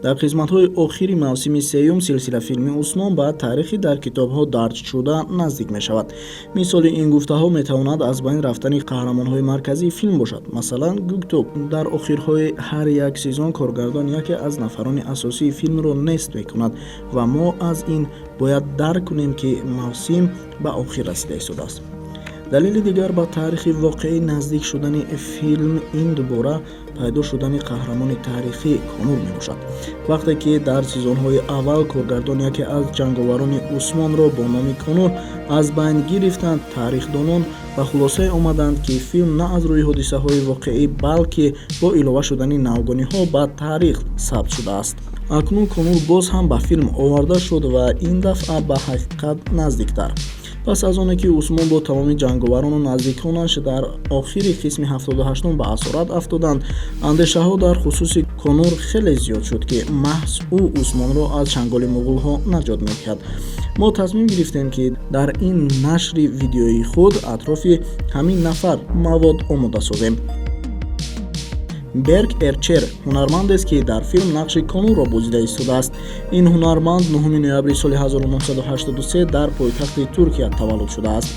дар қисматҳои охири мавсими сеюм силсила филми Усмон ба таърихи дар китобҳо дарҷ шуда наздик мешавад. Мисоли ин гуфтаҳо метавонад аз байн рафтани қаҳрамонҳои марказии филм бошад. Масалан, Гукток дар охирҳои ҳар як сезон коргардон яке аз нафарони асосии филмро нест мекунад ва мо аз ин бояд дарк кунем, ки мавсим ба охир расида истодааст. далели дигар ба таърихи воқеӣ наздик шудани филм ин дубора пайдо шудани қаҳрамони таърихӣ Конур мебошад. вақте ки дар сезонҳои аввал коргардон яке аз ҷанговарони Усмонро бо номи Конур аз байн гирифтанд, таърихдонон ба хулосае омаданд, ки филм на аз рӯи ҳодисаҳои воқеӣ, балки бо илова шудани навгониҳо ба таърих сабт шудааст. акнун Конур боз ҳам ба филм оварда шуд ва ин дафъа ба ҳақиқат наздиктар. пас аз оне ки Усмон бо тамоми ҷанговарону наздиконаш дар охири қисми 78 ба асорат афтоданд, андешаҳо дар хусуси Конур хеле зиёд шуд, ки маҳз ӯ Усмонро аз чанголи муғулҳо наҷот медиҳад. мо тасмим гирифтем, ки дар ин нашри видеои худ атрофи ҳамин нафар мавод омода созем. Берг Эрчер ҳунармандест, ки дар филм нақши Конурро бозида истодааст. ин ҳунарманд 9 ноябри соли 1983 дар пойтахти Туркия таваллуд шудааст.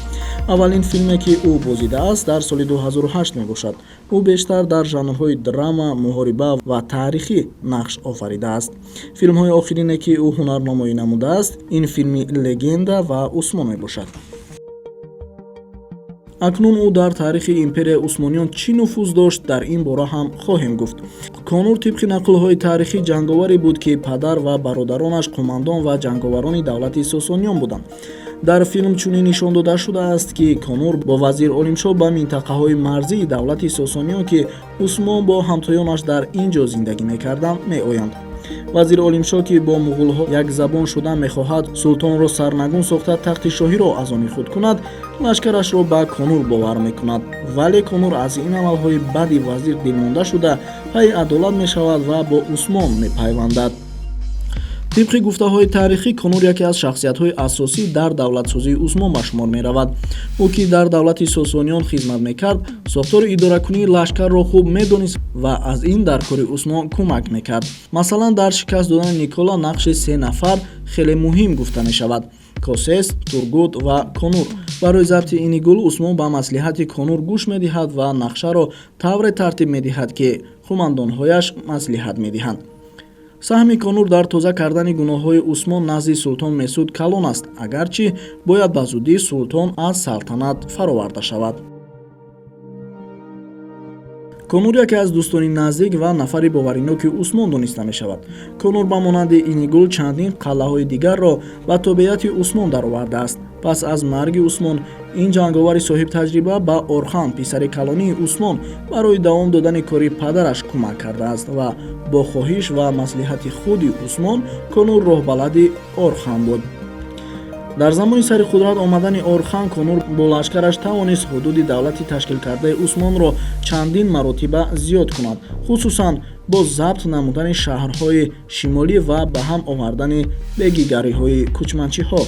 аввалин филме, ки ӯ бозидааст, дар соли 2008 мебошад. ӯ бештар дар жанрҳои драма, муҳориба ва таърихӣ нақш офаридааст. филмҳои охирине, ки ӯ ҳунарнамоӣ намудааст, ин филми Легенда ва Усмон мебошад. акнун ӯ дар таърихи империяи Усмониён чӣ нуфуз дошт, дар ин бора ҳам хоҳем гуфт. Конур тибқи нақлҳои таърихӣ ҷанговаре буд, ки падар ва бародаронаш қумандон ва ҷанговарони давлати Сосониён буданд. дар филм чунин нишон дода шудааст, ки Конур бо вазир Олимшоҳ ба минтақаҳои марзии давлати Сосониён, ки Усмон бо ҳамтоёнаш дар ин ҷо зиндагӣ мекарданд, меоянд. вазир Олимшоҳ, ки бо муғулҳо якзабон шуда мехоҳад султонро сарнагун сохта тахти шоҳиро аз они худ кунад, лашкарашро ба Конур бовар мекунад. вале Конур аз ин амалҳои бади вазир дилмонда шуда паи адолат мешавад ва бо Усмон мепайвандад. тибқи гуфтаҳои таърихӣ Конур яке аз шахсиятҳои асосӣ дар давлатсозии Усмон ба шумор меравад. ӯ, ки дар давлати Сосониён хизмат мекард, сохтори идоракунии лашкарро хуб медонист ва аз ин дар кори Усмон кӯмак мекард. масалан, дар шикаст додани Никола нақши 3 нафар хеле муҳим гуфта мешавад: Косес, Тургут ва Конур. барои забти ини гул Усмон ба маслиҳати Конур гӯш медиҳад ва нақшаро тавре тартиб медиҳад, ки қумандонҳояш маслиҳат медиҳанд. саҳми Конур дар тоза кардани гуноҳҳои Усмон назди Султон Месуд калон аст, агарчи бояд ба зудӣ Султон аз салтанат фароварда шавад. Конур яке аз дӯстони наздик ва нафари бовариноки Усмон дониста мешавад. Конур ба монанди Инигул чандин қалъаҳои дигарро ба тобеати Усмон даровардааст. пас аз марги Усмон, ин ҷанговари соҳибтаҷриба ба Орхан, писари калонии Усмон, барои давом додани кори падараш кӯмак кардааст ва бо хоҳиш ва маслиҳати худи Усмон, Конур роҳбалади Орхан буд. дар замони сари қудрат омадани Орхан, Конур бо лашкараш тавонист ҳудуди давлати ташкилкардаи Усмонро чандин маротиба зиёд кунад, хусусан бо забт намудани шаҳрҳои шимолӣ ва ба ҳам овардани бегигариҳои кӯчманчиҳо.